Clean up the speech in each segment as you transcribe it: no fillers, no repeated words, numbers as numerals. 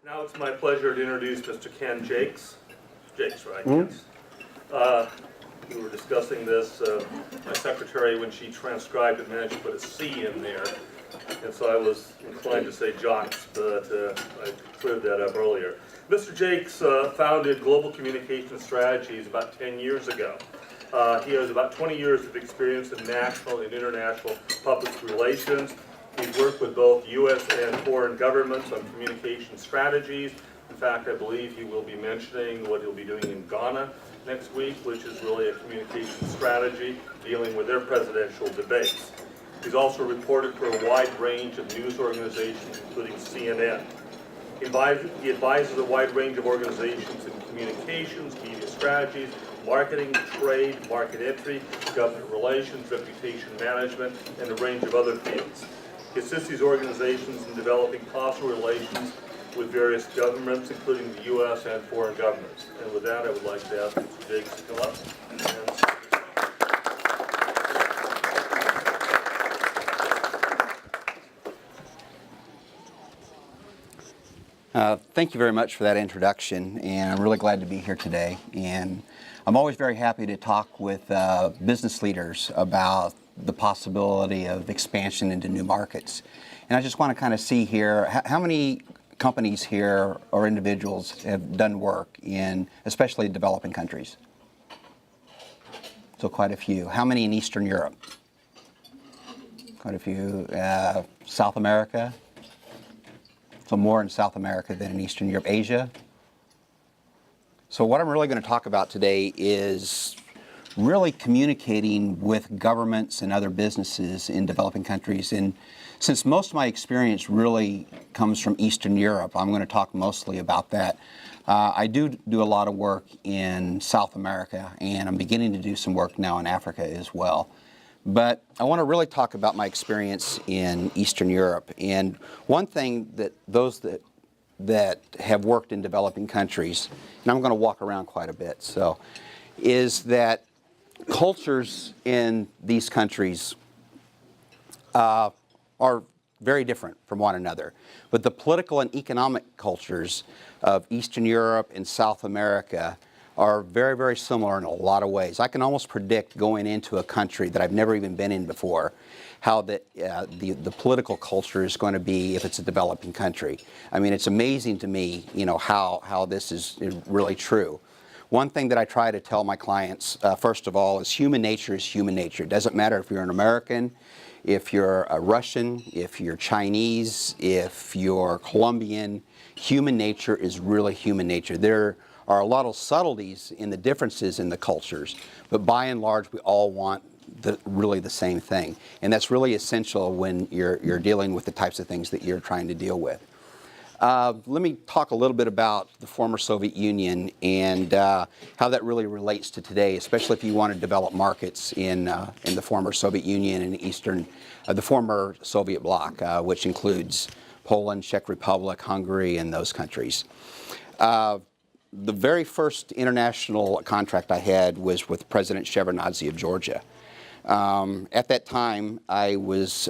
Now it's my pleasure to introduce Mr. Ken Jaques. Jaques, right? Mm-hmm. Yes. We were discussing this. My secretary, when she transcribed it, managed to put a C in there. And so I was inclined to say Jaques, but I cleared that up earlier. Mr. Jaques founded Global Communication Strategies about 10 years ago. He has about 20 years of experience in national and international public relations. He's worked with both U.S. and foreign governments on communication strategies. In fact, I believe he will be mentioning what he'll be doing in Ghana next week, which is really a communication strategy dealing with their presidential debates. He's also reported for a wide range of news organizations, including CNN. He advises a wide range of organizations in communications, media strategies, marketing, trade, market entry, government relations, reputation management, and a range of other fields. He assists these organizations in developing possible relations with various governments, including the U.S. and foreign governments. And with that, I would like to ask Mr. Jaques to come up. Thank you very much for that introduction, and I'm really glad to be here today. And I'm always very happy to talk with business leaders about the possibility of expansion into new markets. And I just want to kind of see here, how many companies here or individuals have done work in especially developing countries? So quite a few. How many in Eastern Europe? Quite a few. South America? So more in South America than in Eastern Europe. Asia? So what I'm really going to talk about today is really communicating with governments and other businesses in developing countries. And since most of my experience really comes from Eastern Europe, I'm going to talk mostly about that. I do a lot of work in South America, and I'm beginning to do some work now in Africa as well. But I want to really talk about my experience in Eastern Europe. And one thing that those that have worked in developing countries, and I'm going to walk around quite a bit, so, is that cultures in these countries are very different from one another. But the political and economic cultures of Eastern Europe and South America are very, very similar in a lot of ways. I can almost predict going into a country that I've never even been in before how the political culture is going to be if it's a developing country. I mean, it's amazing to me, you know, how this is really true. One thing that I try to tell my clients, first of all, is human nature is human nature. It doesn't matter if you're an American, if you're a Russian, if you're Chinese, if you're Colombian. Human nature is really human nature. There are a lot of subtleties in the differences in the cultures, but by and large, we all want really the same thing. And that's really essential when you're dealing with the types of things that you're trying to deal with. Let me talk a little bit about the former Soviet Union and how that really relates to today, especially if you want to develop markets in the former Soviet Union and the former Soviet bloc, which includes Poland, Czech Republic, Hungary, and those countries. The very first international contract I had was with President Shevardnadze of Georgia. At that time, I was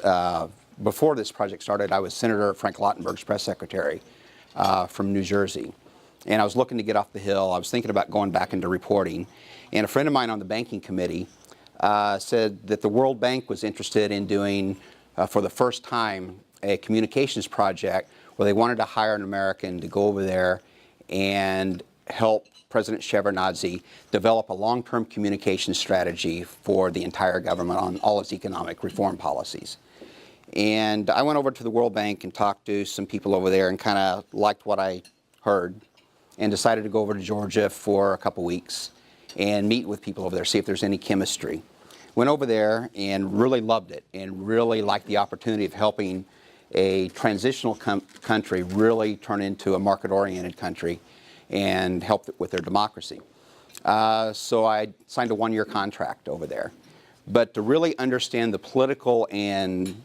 before this project started, I was Senator Frank Lautenberg's press secretary from New Jersey. And I was looking to get off the Hill. I was thinking about going back into reporting. And a friend of mine on the banking committee said that the World Bank was interested in doing, for the first time, a communications project where they wanted to hire an American to go over there and help President Shevardnadze develop a long-term communication strategy for the entire government on all its economic reform policies. And I went over to the World Bank and talked to some people over there and kind of liked what I heard and decided to go over to Georgia for a couple weeks and meet with people over there, see if there's any chemistry. Went over there and really loved it and really liked the opportunity of helping a transitional country really turn into a market-oriented country and help with their democracy. So I signed a one-year contract over there. But to really understand the political and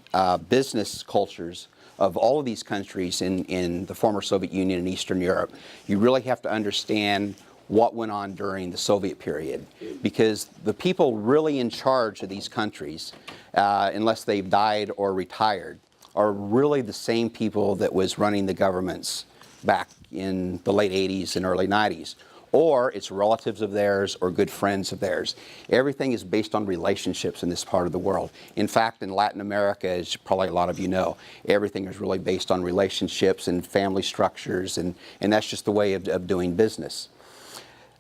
business cultures of all of these countries in the former Soviet Union and Eastern Europe, you really have to understand what went on during the Soviet period. Because the people really in charge of these countries, unless they've died or retired, are really the same people that was running the governments back in the late 80s and early 90s. Or it's relatives of theirs or good friends of theirs. Everything is based on relationships in this part of the world. In fact, in Latin America, as probably a lot of you know, everything is really based on relationships and family structures, and that's just the way of doing business.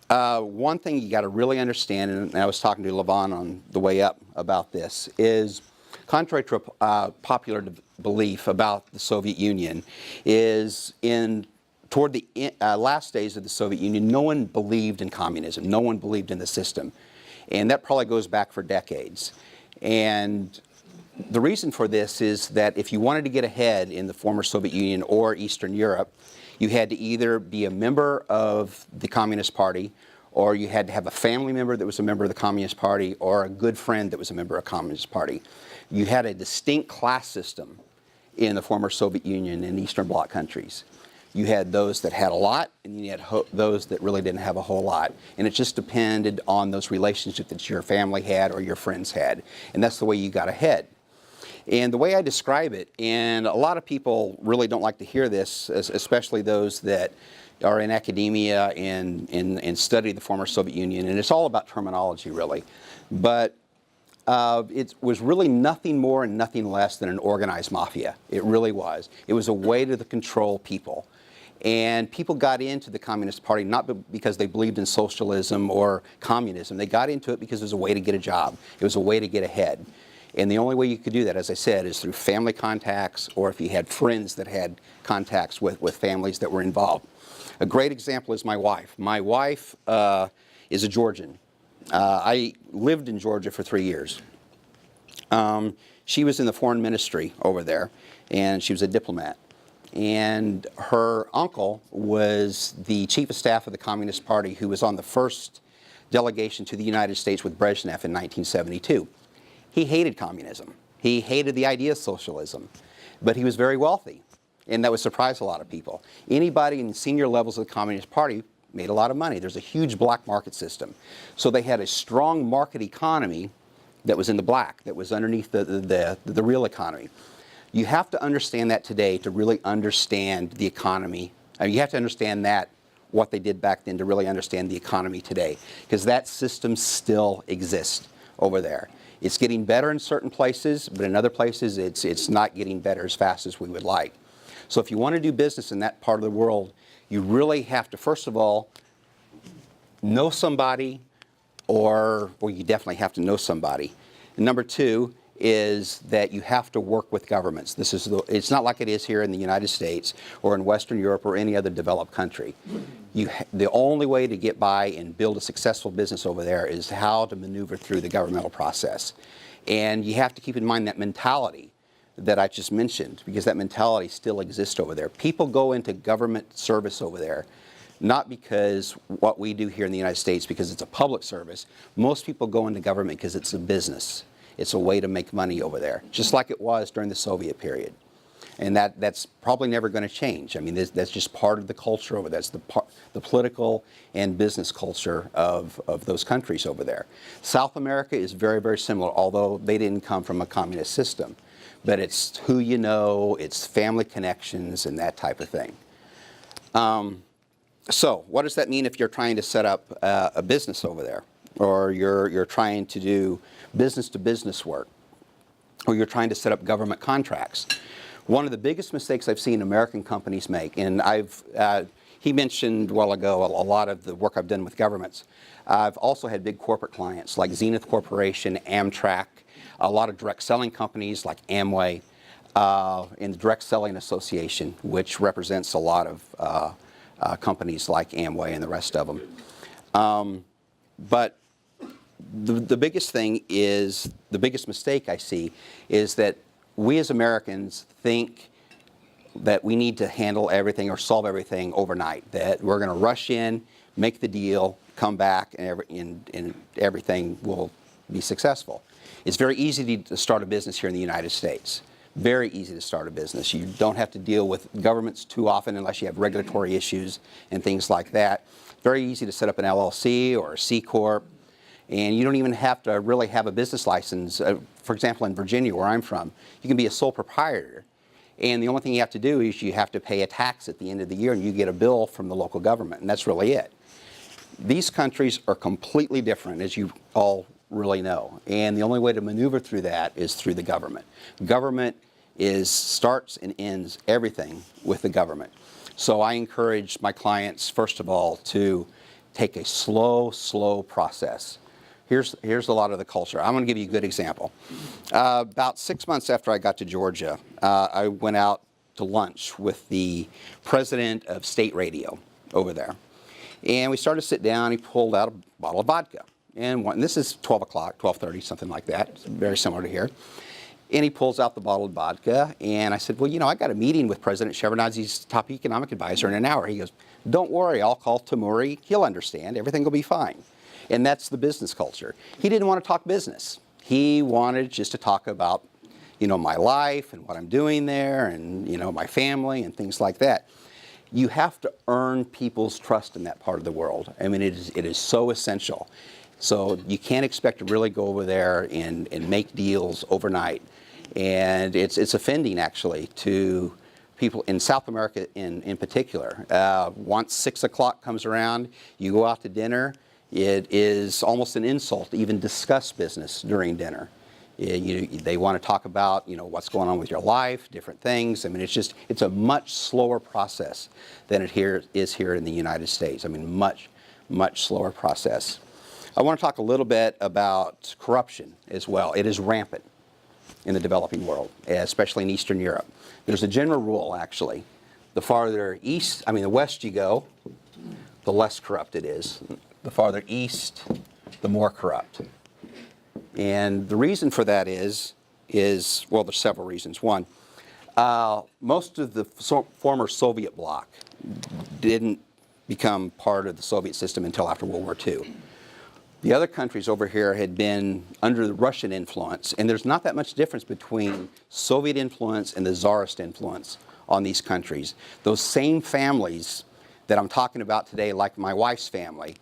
One thing you got to really understand, and I was talking to Levon on the way up about this, is contrary to popular belief about the Soviet Union, is toward the last days of the Soviet Union, no one believed in communism. No one believed in the system. And that probably goes back for decades. And the reason for this is that if you wanted to get ahead in the former Soviet Union or Eastern Europe, you had to either be a member of the Communist Party, or you had to have a family member that was a member of the Communist Party, or a good friend that was a member of the Communist Party. You had a distinct class system in the former Soviet Union and Eastern Bloc countries. You had those that had a lot, and you had those that really didn't have a whole lot. And it just depended on those relationships that your family had or your friends had. And that's the way you got ahead. And the way I describe it, and a lot of people really don't like to hear this, especially those that are in academia and study the former Soviet Union, and it's all about terminology, really. But it was really nothing more and nothing less than an organized mafia. It really was. It was a way to control people. And people got into the Communist Party not because they believed in socialism or communism. They got into it because it was a way to get a job. It was a way to get ahead. And the only way you could do that, as I said, is through family contacts, or if you had friends that had contacts with families that were involved. A great example is my wife. My wife is a Georgian. I lived in Georgia for 3 years. She was in the foreign ministry over there, and she was a diplomat. And her uncle was the chief of staff of the Communist Party, who was on the first delegation to the United States with Brezhnev in 1972. He hated communism. He hated the idea of socialism. But he was very wealthy, and that would surprise a lot of people. Anybody in senior levels of the Communist Party made a lot of money. There's a huge black market system. So they had a strong market economy that was in the black, that was underneath the real economy. You have to understand that today to really understand the economy. I mean, you have to understand that, what they did back then, to really understand the economy today, because that system still exists over there. It's getting better in certain places, but in other places it's not getting better as fast as we would like. So if you want to do business in that part of the world, you really have to, first of all, know somebody, or you definitely have to know somebody. And number two is that you have to work with governments. It's not like it is here in the United States or in Western Europe or any other developed country. The only way to get by and build a successful business over there is how to maneuver through the governmental process. And you have to keep in mind that mentality that I just mentioned, because that mentality still exists over there. People go into government service over there not because what we do here in the United States, because it's a public service. Most people go into government because it's a business. It's a way to make money over there, just like it was during the Soviet period. And that's probably never going to change. I mean, that's just part of the culture over there. That's the political and business culture of those countries over there. South America is very, very similar, although they didn't come from a communist system. But it's who you know, it's family connections, and that type of thing. So what does that mean if you're trying to set up a business over there, or you're trying to do business-to-business work, or you're trying to set up government contracts? One of the biggest mistakes I've seen American companies make, and he mentioned a while ago a lot of the work I've done with governments. I've also had big corporate clients like Zenith Corporation, Amtrak, a lot of direct selling companies like Amway, and the Direct Selling Association, which represents a lot of companies like Amway and the rest of them. But the biggest thing is, the biggest mistake I see is that we as Americans think that we need to handle everything or solve everything overnight, that we're going to rush in, make the deal, come back, and everything will be successful. It's very easy to start a business here in the United States. Very easy to start a business. You don't have to deal with governments too often unless you have regulatory issues and things like that. Very easy to set up an LLC or a C Corp. And you don't even have to really have a business license. For example, in Virginia, where I'm from, you can be a sole proprietor. And the only thing you have to do is you have to pay a tax at the end of the year, and you get a bill from the local government, and that's really it. These countries are completely different, as you all really know, and the only way to maneuver through that is through the government. Government starts and ends everything with the government. So I encourage my clients, first of all, to take a slow process. Here's a lot of the culture. I'm going to give you a good example. About 6 months after I got to Georgia, I went out to lunch with the president of state radio over there. And we started to sit down. He pulled out a bottle of vodka. And this is 12 o'clock, 12:30, something like that. It's very similar to here. And he pulls out the bottle of vodka. And I said, well, you know, I got a meeting with President Shevardnadze's top economic advisor in an hour. He goes, don't worry, I'll call Tamuri. He'll understand. Everything will be fine. And that's the business culture. He didn't want to talk business. He wanted just to talk about, you know, my life and what I'm doing there and, you know, my family and things like that. You have to earn people's trust in that part of the world. I mean, it is so essential. So you can't expect to really go over there and make deals overnight. And it's offending, actually, to people in South America in particular. Once 6 o'clock comes around, you go out to dinner. It is almost an insult to even discuss business during dinner. They want to talk about, you know, what's going on with your life, different things. I mean, it's a much slower process than it is here in the United States. I mean, much slower process. I want to talk a little bit about corruption as well. It is rampant in the developing world, especially in Eastern Europe. There's a general rule, actually. The farther the west you go, the less corrupt it is. The farther east, the more corrupt. And the reason for that is well, there's several reasons. One, most of the former Soviet bloc didn't become part of the Soviet system until after World War II. The other countries over here had been under the Russian influence, and there's not that much difference between Soviet influence and the Tsarist influence on these countries. Those same families that I'm talking about today, like my wife's family,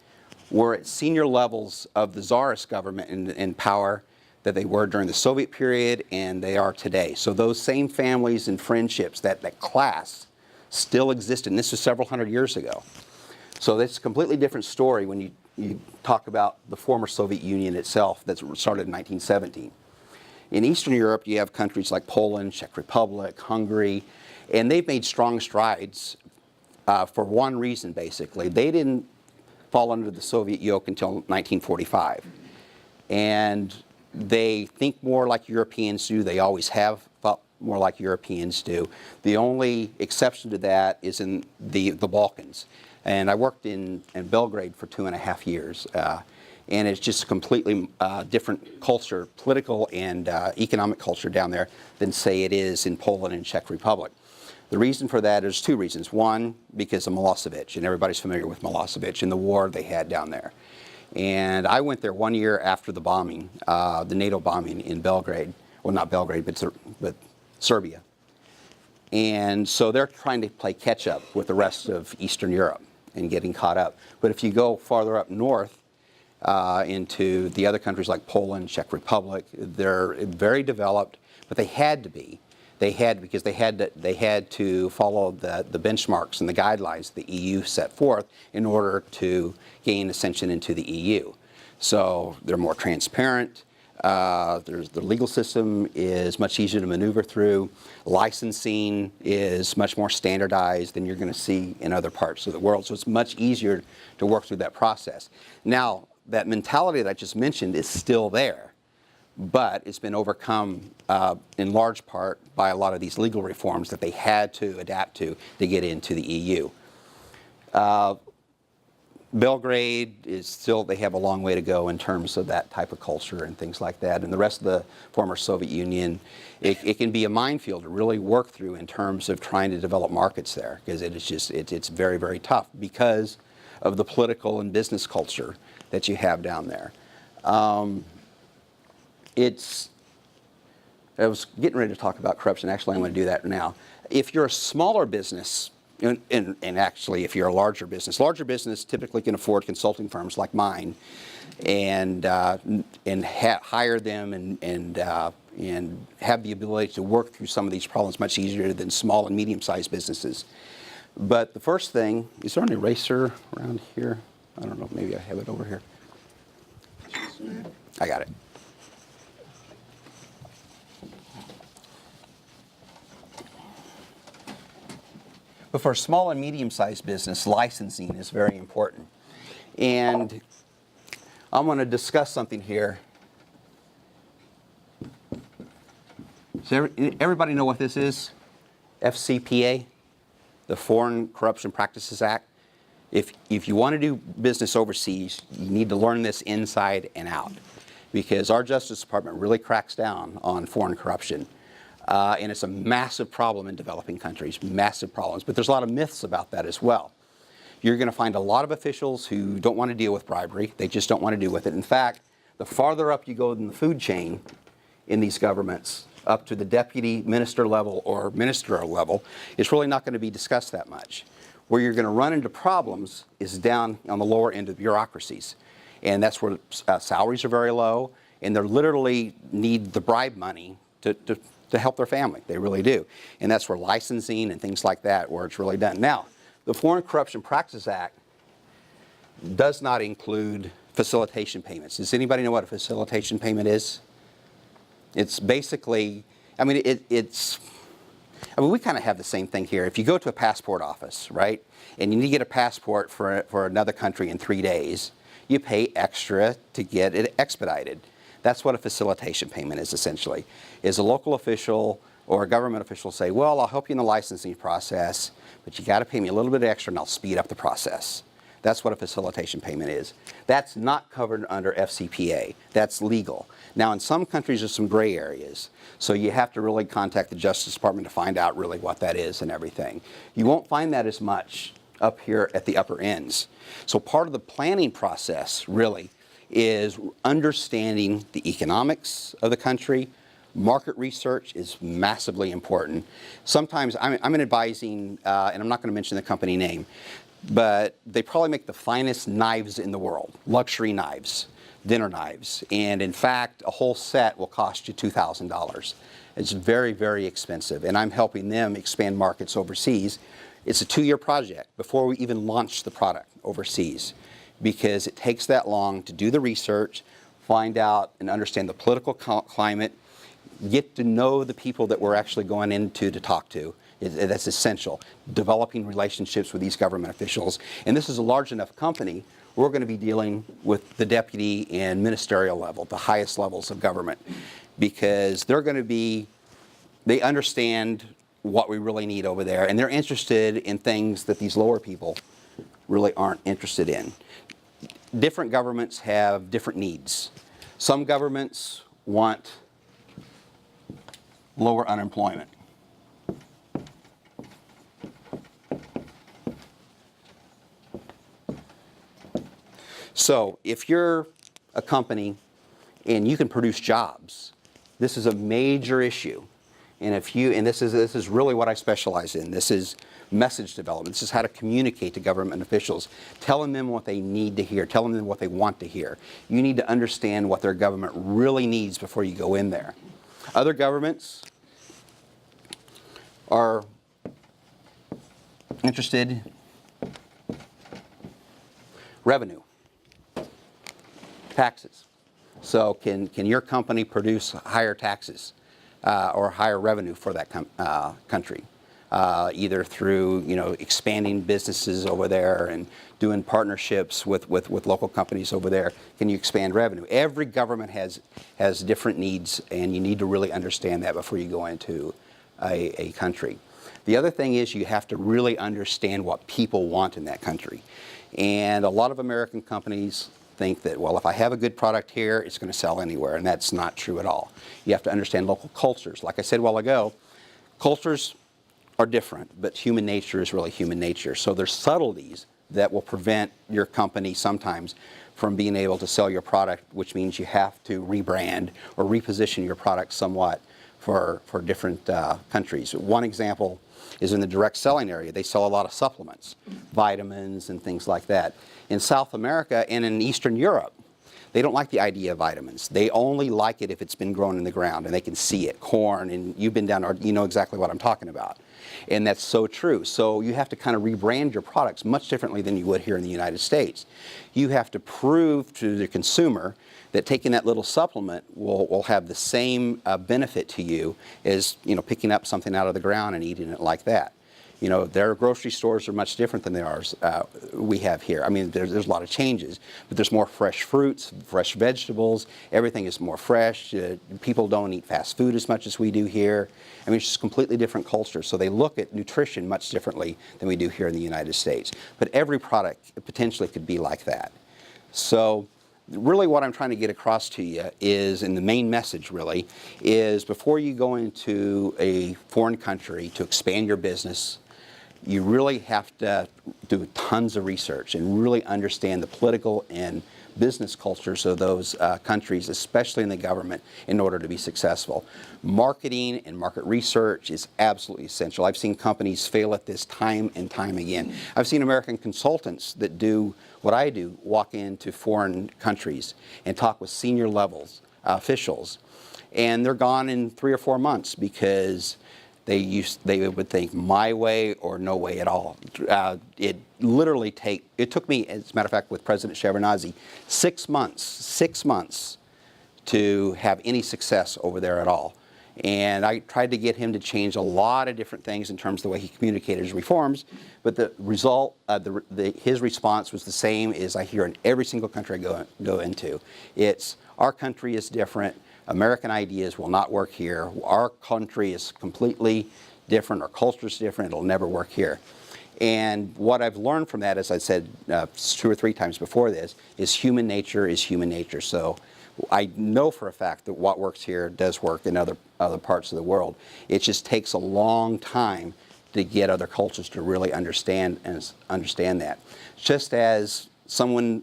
were at senior levels of the Tsarist government in power that they were during the Soviet period, and they are today. So those same families and friendships, that class, still existed, and this was several hundred years ago. So it's a completely different story when you talk about the former Soviet Union itself that started in 1917. In Eastern Europe, you have countries like Poland, Czech Republic, Hungary, and they've made strong strides for one reason, basically. They didn't fall under the Soviet yoke until 1945. And they think more like Europeans do. They always have thought more like Europeans do. The only exception to that is in the Balkans. And I worked in Belgrade for 2.5 years. And it's just a completely different culture, political and economic culture down there than, say, it is in Poland and Czech Republic. The reason for that is two reasons. One, because of Milosevic, and everybody's familiar with Milosevic and the war they had down there. And I went there 1 year after the bombing, the NATO bombing in Belgrade. Well, not Belgrade, but Serbia. And so they're trying to play catch up with the rest of Eastern Europe and getting caught up. But if you go farther up north into the other countries like Poland, Czech Republic, they're very developed, but they had to be. Because they had to follow the benchmarks and the guidelines the EU set forth in order to gain ascension into the EU. So they're more transparent. The legal system is much easier to maneuver through. Licensing is much more standardized than you're going to see in other parts of the world. So it's much easier to work through that process. Now, that mentality that I just mentioned is still there, but it's been overcome in large part by a lot of these legal reforms that they had to adapt to get into the EU. Belgrade is still, they have a long way to go in terms of that type of culture and things like that. And the rest of the former Soviet Union, it can be a minefield to really work through in terms of trying to develop markets there, because it's very, very tough because of the political and business culture that you have down there. I was getting ready to talk about corruption. Actually, I'm going to do that now. If you're a smaller business, and actually if you're a larger business typically can afford consulting firms like mine and hire them and and have the ability to work through some of these problems much easier than small and medium-sized businesses. But the first thing, is there an eraser around here? I don't know, maybe I have it over here. I got it. But for a small and medium-sized business, licensing is very important. And I'm going to discuss something here. Does everybody know what this is? FCPA, the Foreign Corruption Practices Act. If you want to do business overseas, you need to learn this inside and out, because our Justice Department really cracks down on foreign corruption. And it's a massive problem in developing countries, massive problems. But there's a lot of myths about that as well. You're going to find a lot of officials who don't want to deal with bribery. They just don't want to deal with it. In fact, the farther up you go in the food chain in these governments, up to the deputy minister level or ministerial level, it's really not going to be discussed that much. Where you're going to run into problems is down on the lower end of bureaucracies. And that's where salaries are very low, and they literally need the bribe money to help their family. They really do. And that's where licensing and things like that, where it's really done. Now, the Foreign Corruption Practices Act does not include facilitation payments. Does anybody know what a facilitation payment is? It's basically, I mean, we kind of have the same thing here. If you go to a passport office, right, and you need to get a passport for another country in 3 days, you pay extra to get it expedited. That's what a facilitation payment is, essentially. Is a local official or a government official say, well, I'll help you in the licensing process, but you got to pay me a little bit extra and I'll speed up the process. That's what a facilitation payment is. That's not covered under FCPA. That's legal. Now, in some countries, there's some gray areas. So you have to really contact the Justice Department to find out really what that is and everything. You won't find that as much up here at the upper ends. So part of the planning process, really, is understanding the economics of the country. Market research is massively important. Sometimes I'm advising, and I'm not going to mention the company name, but they probably make the finest knives in the world, luxury knives, dinner knives. And in fact, a whole set will cost you $2,000. It's very, very expensive. And I'm helping them expand markets overseas. It's a 2-year project before we even launch the product overseas, because it takes that long to do the research, find out and understand the political climate, get to know the people that we're actually going into to talk to. That's essential. Developing relationships with these government officials. And this is a large enough company, we're going to be dealing with the deputy and ministerial level, the highest levels of government, because they're going to be, they understand what we really need over there, and they're interested in things that these lower people really aren't interested in. Different governments have different needs. Some governments want lower unemployment. So if you're a company and you can produce jobs, this is a major issue. And this is really what I specialize in. This is message development. This is how to communicate to government officials, telling them what they need to hear, telling them what they want to hear. You need to understand what their government really needs before you go in there. Other governments are interested in revenue, taxes. So can your company produce higher taxes or higher revenue for that country? Either through expanding businesses over there and doing partnerships with local companies over there. Can you expand revenue? Every government has different needs, and you need to really understand that before you go into a country. The other thing is you have to really understand what people want in that country. And a lot of American companies think that, well, if I have a good product here, it's going to sell anywhere, and that's not true at all. You have to understand local cultures. Like I said a while ago, cultures are different, but human nature is really human nature. So there's subtleties that will prevent your company sometimes from being able to sell your product, which means you have to rebrand or reposition your product somewhat for different countries. One example is in the direct selling area. They sell a lot of supplements, vitamins and things like that. In South America and in Eastern Europe, They don't like the idea of vitamins. They only like it if it's been grown in the ground and they can see it. Corn, and you've been down there, you know exactly what I'm talking about. And that's so true. So you have to kind of rebrand your products much differently than you would here in the United States. You have to prove to the consumer that taking that little supplement will have the same benefit to you as, you know, picking up something out of the ground and eating it like that. You know, their grocery stores are much different than ours we have here. I mean, there's a lot of changes, but there's more fresh fruits, fresh vegetables. Everything is more fresh. People don't eat fast food as much as we do here. I mean, it's just a completely different culture. So they look at nutrition much differently than we do here in the United States. But every product potentially could be like that. So really what I'm trying to get across to you is, and the main message really, is before you go into a foreign country to expand your business, you really have to do tons of research and really understand the political and business cultures of those countries, especially in the government, in order to be successful. Marketing and market research is absolutely essential. I've seen companies fail at this time and time again. I've seen American consultants that do what I do, walk into foreign countries and talk with senior levels, officials, and they're gone in 3 or 4 months because they would think my way or no way at all. It took me, as a matter of fact, with President Shevardnadze, 6 months to have any success over there at all. And I tried to get him to change a lot of different things in terms of the way he communicated his reforms, but the result, his response was the same as I hear in every single country I go into. It's, our country is different. American ideas will not work here. Our country is completely different. Our culture is different. It'll never work here. And what I've learned from that, as I said 2 or 3 times before this, is human nature is human nature. So I know for a fact that what works here does work in other parts of the world. It just takes a long time to get other cultures to really understand that. Just as someone,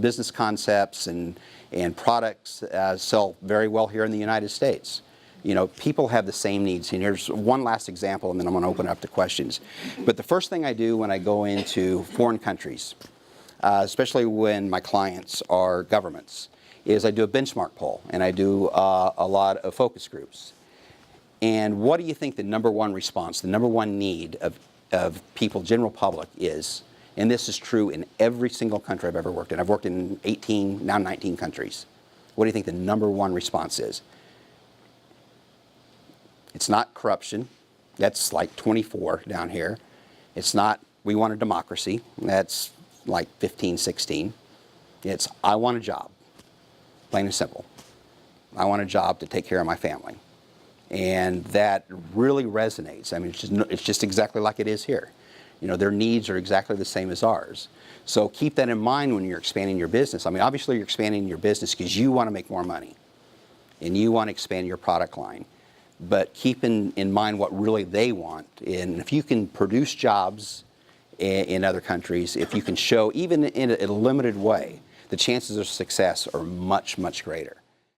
business concepts and products sell very well here in the United States. You know, people have the same needs. And here's one last example, and then I'm going to open up to questions. But the first thing I do when I go into foreign countries, especially when my clients are governments, is I do a benchmark poll, and I do a lot of focus groups. And what do you think the #1 response, the #1 need of people, general public, is? And this is true in every single country I've ever worked in. I've worked in 18, now 19 countries. What do you think the #1 response is? It's not corruption. That's like 24 down here. It's not, we want a democracy. That's like 15, 16. It's, I want a job. Plain and simple. I want a job to take care of my family. And that really resonates. I mean, it's just exactly like it is here. You know, their needs are exactly the same as ours. So keep that in mind when you're expanding your business. I mean, obviously you're expanding your business because you want to make more money and you want to expand your product line. But keep in mind what really they want. And if you can produce jobs in other countries, if you can show, even in a limited way, the chances of success are much, much greater.